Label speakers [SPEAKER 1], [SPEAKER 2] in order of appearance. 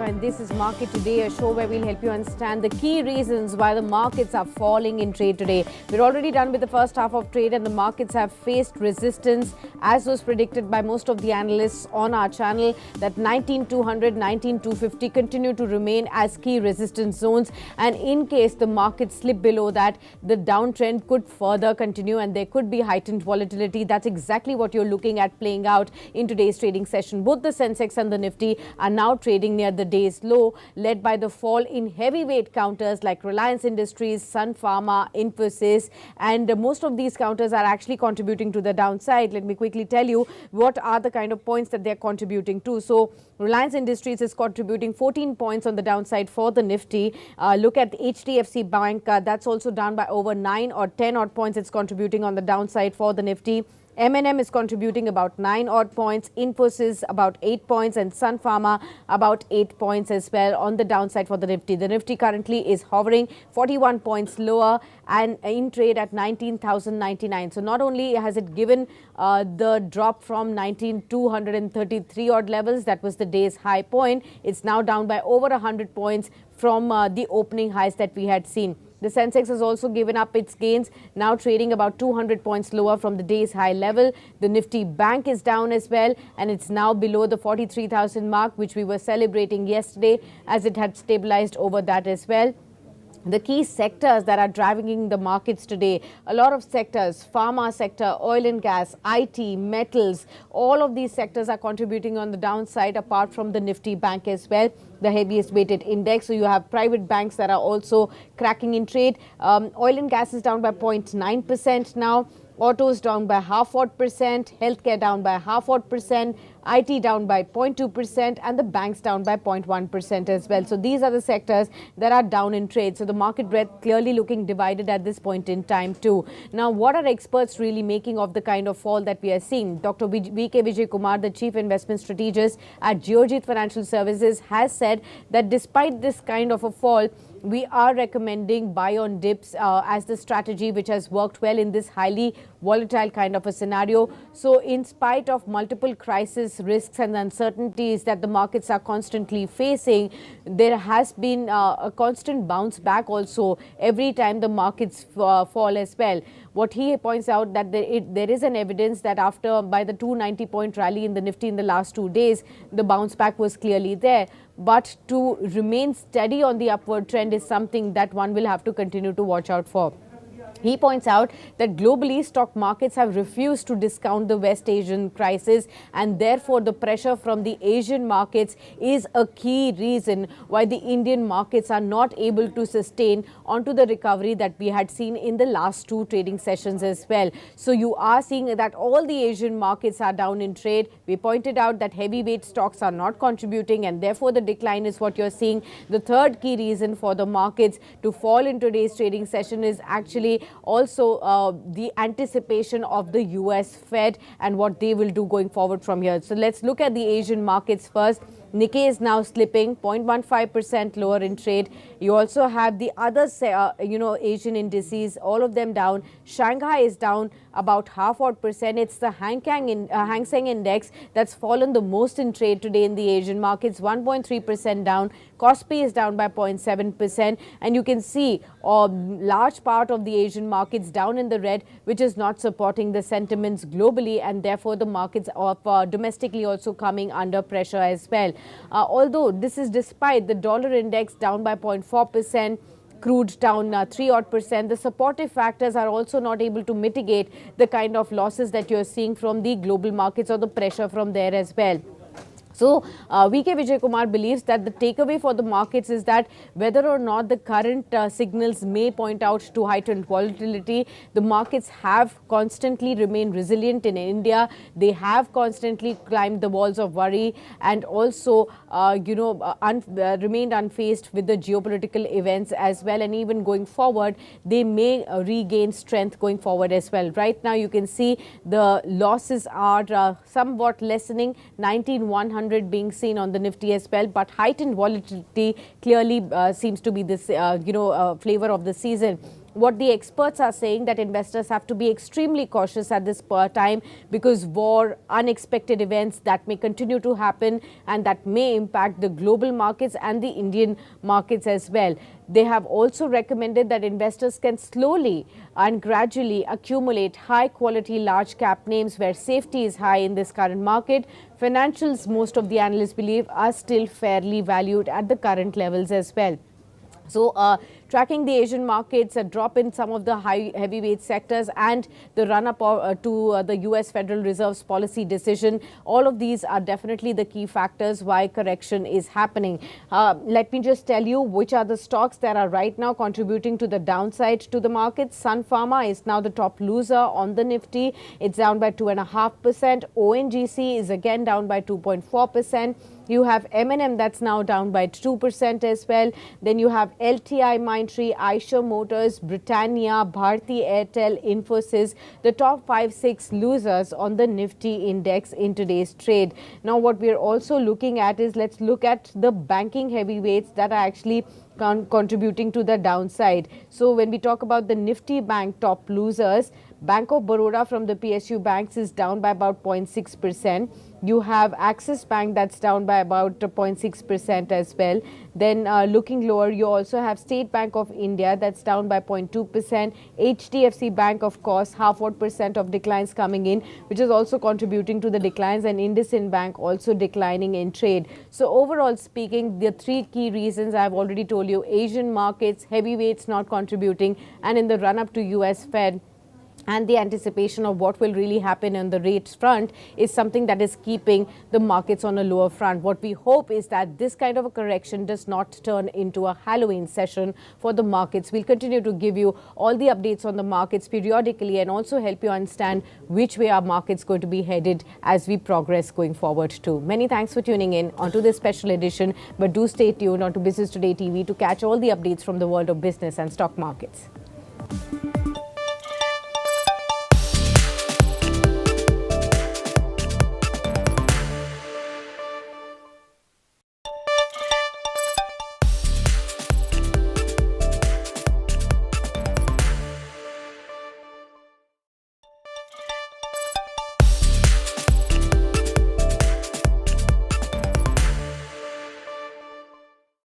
[SPEAKER 1] Batra and this is Market Today, a show where we'll help you understand the key reasons why the markets are falling in trade today. We're already done with the first half of trade and the markets have faced resistance as was predicted by most of the analysts on our channel that 19,200, 19,250 continue to remain as key resistance zones, and in case the markets slip below that, the downtrend could further continue and there could be heightened volatility. That's exactly what you're looking at playing out in today's trading session. Both the Sensex and the Nifty are now trading near the day's low, led by the fall in heavyweight counters like Reliance Industries, Sun Pharma, Infosys, and most of these counters are actually contributing to the downside. Let me quickly tell you what are the kind of points that they're contributing to. So Reliance Industries is contributing 14 points on the downside for the Nifty. Look at the HDFC Bank, that's also down by over 9 or 10 odd points. It's contributing on the downside for the Nifty. M&M is contributing about 9 odd points, Infosys about 8 points and Sun Pharma about 8 points as well on the downside for the Nifty. The Nifty currently is hovering 41 points lower and in trade at 19,099. So not only has it given the drop from 19,233 odd levels, that was the day's high point, it's now down by over 100 points from the opening highs that we had seen. The Sensex has also given up its gains, now trading about 200 points lower from the day's high level. The Nifty Bank is down as well and it's now below the 43,000 mark, which we were celebrating yesterday as it had stabilized over that as well. The key sectors that are driving the markets today, a lot of sectors, pharma sector, oil and gas, IT, metals, all of these sectors are contributing on the downside apart from the Nifty Bank as well, the heaviest weighted index. So you have private banks that are also cracking in trade. Oil and gas is down by 0.9% now. Autos down by half odd percent, healthcare down by half odd percent, IT down by 0.2% and the banks down by 0.1% as well. So these are the sectors that are down in trade. So the market breadth clearly looking divided at this point in time too. Now, what are experts really making of the kind of fall that we are seeing? Dr. V.K. Vijay Kumar, the chief investment strategist at Geojit Financial Services, has said that despite this kind of a fall, we are recommending buy on dips as the strategy which has worked well in this highly volatile kind of a scenario. So in spite of multiple crisis risks and uncertainties that the markets are constantly facing, there has been a constant bounce back also every time the markets fall as well. What he points out that there is an evidence that by the 290 point rally in the Nifty in the last 2 days, the bounce back was clearly there. But to remain steady on the upward trend is something that one will have to continue to watch out for. He points out that globally stock markets have refused to discount the West Asian crisis and therefore the pressure from the Asian markets is a key reason why the Indian markets are not able to sustain onto the recovery that we had seen in the last 2 trading sessions as well. So you are seeing that all the Asian markets are down in trade. We pointed out that heavyweight stocks are not contributing and therefore the decline is what you're seeing. The third key reason for the markets to fall in today's trading session is actually also the anticipation of the US Fed and what they will do going forward from here. So let's look at the Asian markets first. Nikkei is now slipping 0.15% lower in trade. You also have the other, Asian indices, all of them down. Shanghai is down about half odd percent. It's the Hang Seng index that's fallen the most in trade today in the Asian markets, 1.3% down. Kospi is down by 0.7%. And you can see a large part of the Asian markets down in the red, which is not supporting the sentiments globally. And therefore, the markets of domestically also coming under pressure as well. Although this is despite the dollar index down by 0.4%, crude down 3 odd percent, the supportive factors are also not able to mitigate the kind of losses that you're seeing from the global markets or the pressure from there as well. So, V.K. Vijay Kumar believes that the takeaway for the markets is that whether or not the current signals may point out to heightened volatility, the markets have constantly remained resilient in India. They have constantly climbed the walls of worry and also, remained unfazed with the geopolitical events as well. And even going forward, they may regain strength going forward as well. Right now, you can see the losses are somewhat lessening, 19,100 being seen on the Nifty as well, but heightened volatility clearly seems to be this, flavor of the season. what the experts are saying, that investors have to be extremely cautious at this time, because war, unexpected events that may continue to happen and that may impact the global markets and the Indian markets as well. They have also recommended that investors can slowly and gradually accumulate high quality large cap names where safety is high in this current market. Financials, most of the analysts believe, are still fairly valued at the current levels as well. So, tracking the Asian markets, a drop in some of the heavyweight sectors and the run-up to the US Federal Reserve's policy decision, all of these are definitely the key factors why correction is happening. Let me just tell you which are the stocks that are right now contributing to the downside to the market. Sun Pharma is now the top loser on the Nifty. It's down by 2.5%. ONGC is again down by 2.4%. You have M&M that's now down by 2% as well. Then you have LTI, Mindtree, Eicher Motors, Britannia, Bharti Airtel, Infosys, the top 5-6 losers on the Nifty index in today's trade. Now, what we're also looking at is, let's look at the banking heavyweights that are actually contributing to the downside. So when we talk about the Nifty Bank top losers, Bank of Baroda from the PSU banks is down by about 0.6%. You have Axis Bank that's down by about 0.6% as well. Then looking lower, you also have State Bank of India that's down by 0.2%. HDFC Bank, of course, 0.5% of declines coming in, which is also contributing to the declines, and IndusInd Bank also declining in trade. So overall speaking, the three key reasons I've already told you: Asian markets, heavyweights not contributing, and in the run-up to US Fed, and the anticipation of what will really happen on the rates front is something that is keeping the markets on a lower front. What we hope is that this kind of a correction does not turn into a Halloween session for the markets. We'll continue to give you all the updates on the markets periodically and also help you understand which way our markets going to be headed as we progress going forward too. Many thanks for tuning in onto this special edition, but do stay tuned onto Business Today TV to catch all the updates from the world of business and stock markets.